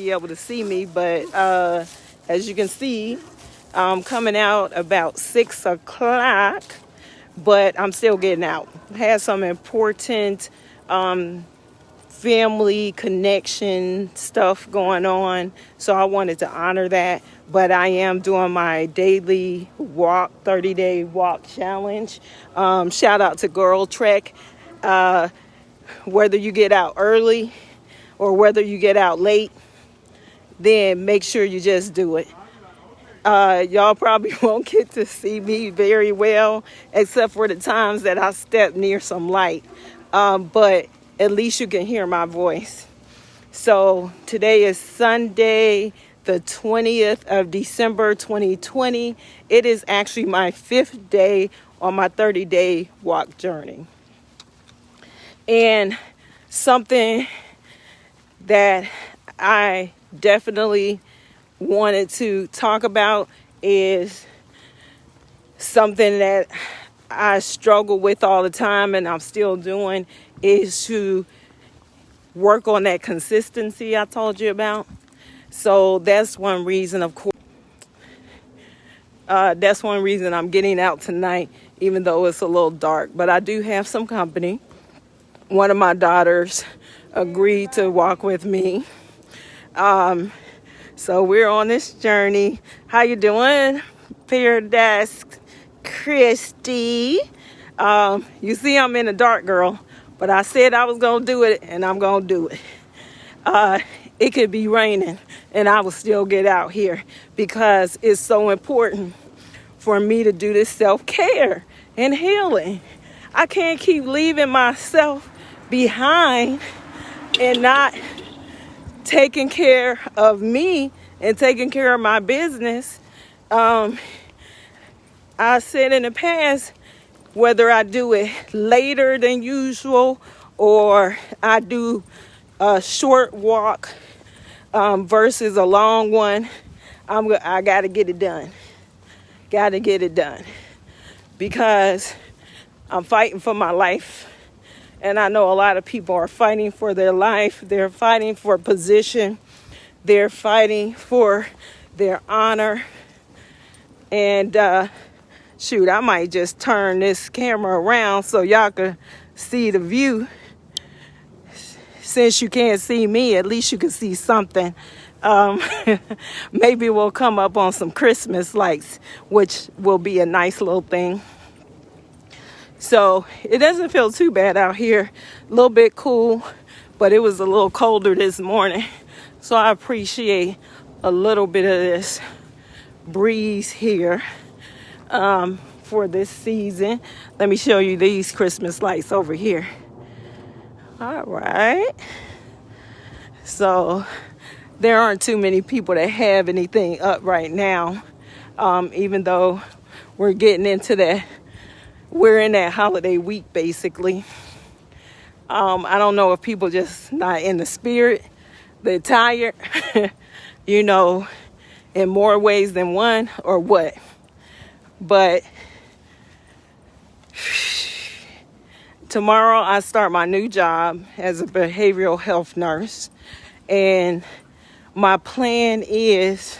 be able to see me, but as you can see, I'm coming out about 6 o'clock, but I'm still getting out. I had some important family connection stuff going on, so I wanted to honor that. But I am doing my daily walk, 30-day walk challenge. Shout out to Girl Trek. Whether you get out early or whether you get out late, then make sure you just do it. Y'all probably won't get to see me very well, except for the times that I step near some light. But at least you can hear my voice. So today is Sunday, the 20th of December, 2020. It is actually my 5th day on my 30-day walk journey. And something that I definitely wanted to talk about is something that I struggle with all the time, and I'm still doing, is to work on that consistency I told you about. So that's one reason, of course, that's one reason I'm getting out tonight, even though it's a little dark. But I do have some company. One of my daughters agreed to walk with me. So we're on this journey. How you doing, Paradise Christy? You see I'm in the dark, girl, but I said I was going to do it, and I'm going to do it. It could be raining, and I will still get out here because it's so important for me to do this self-care and healing. I can't keep leaving myself behind and not taking care of me and taking care of my business. I said in the past, whether I do it later than usual or I do a short walk versus a long one, I got to get it done. Got to get it done because I'm fighting for my life. And I know a lot of people are fighting for their life. They're fighting for position. They're fighting for their honor. And shoot, I might just turn this camera around so y'all can see the view. Since you can't see me, at least you can see something. Maybe we'll come up on some Christmas lights, which will be a nice little thing. So it doesn't feel too bad out here. A little bit cool, but it was a little colder this morning. So I appreciate a little bit of this breeze here for this season. Let me show you these Christmas lights over here. All right. So there aren't too many people that have anything up right now, even though we're getting into that. We're in that holiday week, basically. I don't know if people just not in the spirit. They're tired, you know, in more ways than one or what. But tomorrow I start my new job as a behavioral health nurse. And my plan is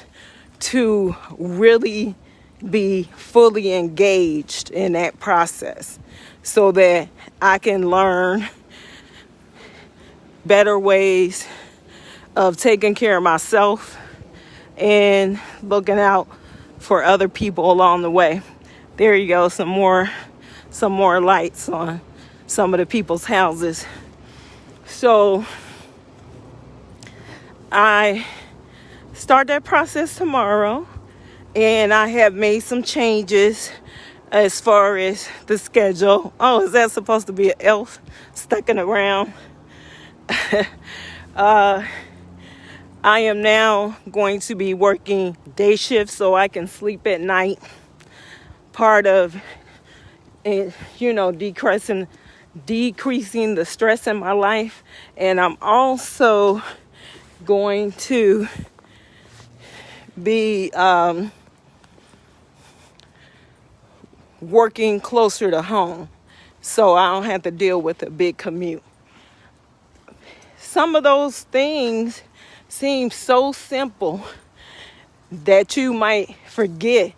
to really be fully engaged in that process so that I can learn better ways of taking care of myself and looking out for other people along the way. There you go, some more lights on some of the people's houses. So I start that process tomorrow. And I have made some changes as far as the schedule. Oh, is that supposed to be an elf stuck in the ground? I am now going to be working day shifts so I can sleep at night. Part of it, you know, decreasing the stress in my life. And I'm also going to be working closer to home so I don't have to deal with a big commute. Some of those things seem so simple that you might forget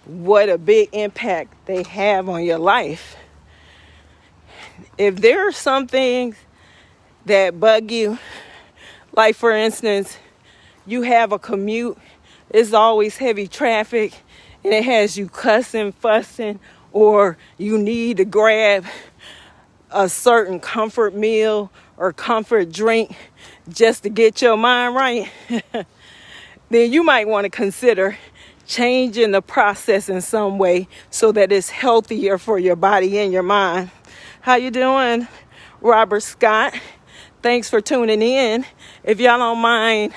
what a big impact they have on your life. If there are some things that bug you, like for instance, you have a commute, it's always heavy traffic, and it has you cussing, fussing, or you need to grab a certain comfort meal or comfort drink just to get your mind right, then you might want to consider changing the process in some way so that it's healthier for your body and your mind. How you doing, Robert Scott? Thanks for tuning in. If y'all don't mind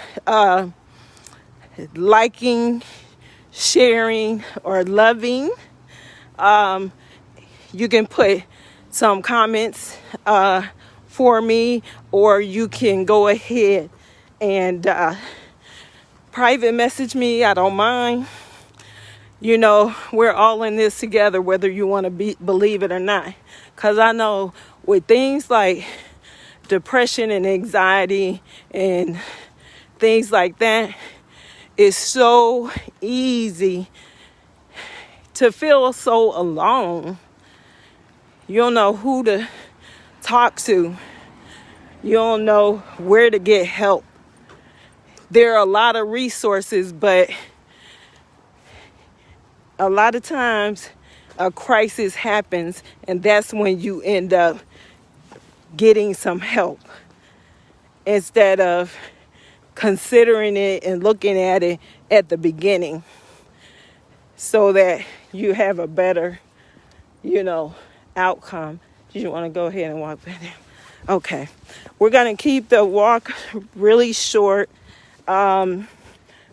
liking, sharing, or loving, you can put some comments for me, or you can go ahead and private message me. I don't mind. You know, we're all in this together, whether you want to believe it or not. Because I know with things like depression and anxiety and things like that, it's so easy to feel so alone. You don't know who to talk to. You don't know where to get help. There are a lot of resources, but a lot of times a crisis happens, and that's when you end up getting some help instead of considering it and looking at it at the beginning so that you have a better, outcome. Do you want to go ahead and walk back there? Okay. We're going to keep the walk really short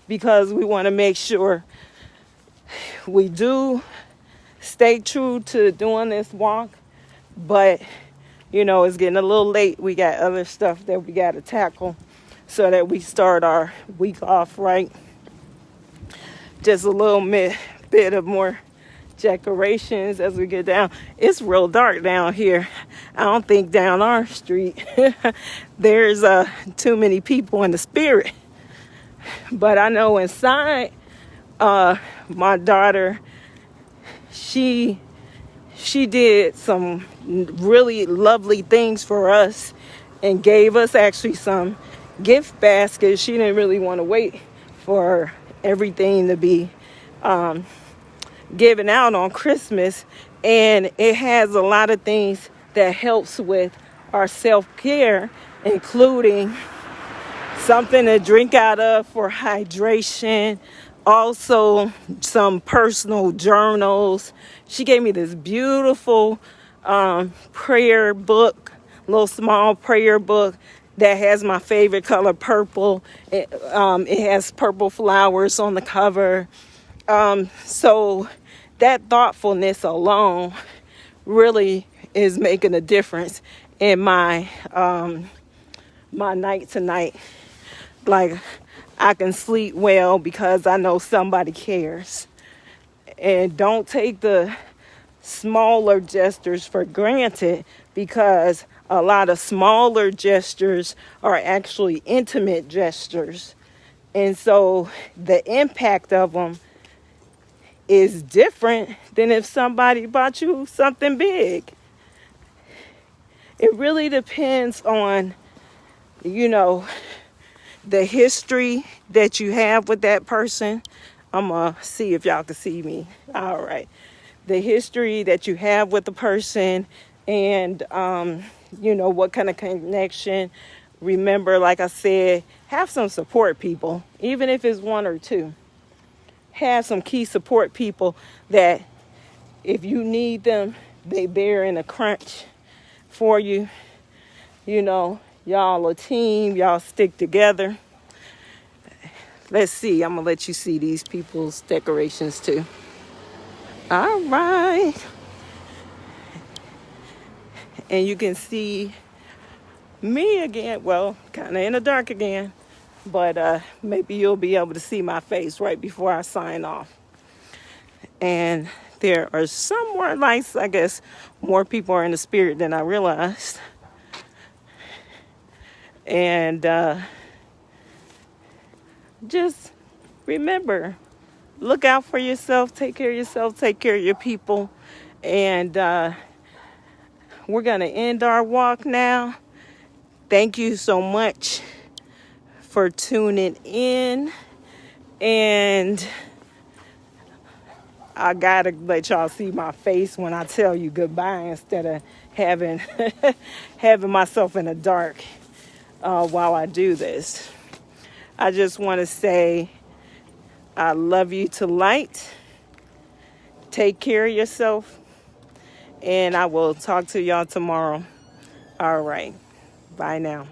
because we want to make sure we do stay true to doing this walk, but it's getting a little late. We got other stuff that we got to tackle so that we start our week off right. Just a little bit of more decorations as we get down. It's real dark down here. I don't think down our street there's too many people in the spirit, but I know inside, my daughter, she did some really lovely things for us and gave us actually some gift baskets. She didn't really want to wait for everything to be given out on Christmas, and it has a lot of things that helps with our self-care, including something to drink out of for hydration, also some personal journals. She gave me this beautiful prayer book, little small prayer book that has my favorite color, purple. It has purple flowers on the cover. So that thoughtfulness alone really is making a difference in my my night to night. Like, I can sleep well because I know somebody cares. And don't take the smaller gestures for granted, because a lot of smaller gestures are actually intimate gestures. And so the impact of them is different than if somebody bought you something big. It really depends on, the history that you have with that person. I'm going to see if y'all can see me. All right. The history that you have with the person and, what kind of connection. Remember, like I said, have some support people, even if it's one or two. Have some key support people that if you need them, they bear in a crunch for you. Y'all a team, y'all stick together. Let's see, I'm gonna let you see these people's decorations too. All right. And you can see me again, well, kind of in the dark again, but maybe you'll be able to see my face right before I sign off. And there are some more lights. I guess more people are in the spirit than I realized. And just remember, look out for yourself, take care of yourself, take care of your people. And we're going to end our walk now. Thank you so much for tuning in. And I got to let y'all see my face when I tell you goodbye instead of having myself in the dark while I do this. I just want to say I love you to light. Take care of yourself. And I will talk to y'all tomorrow. All right. Bye now.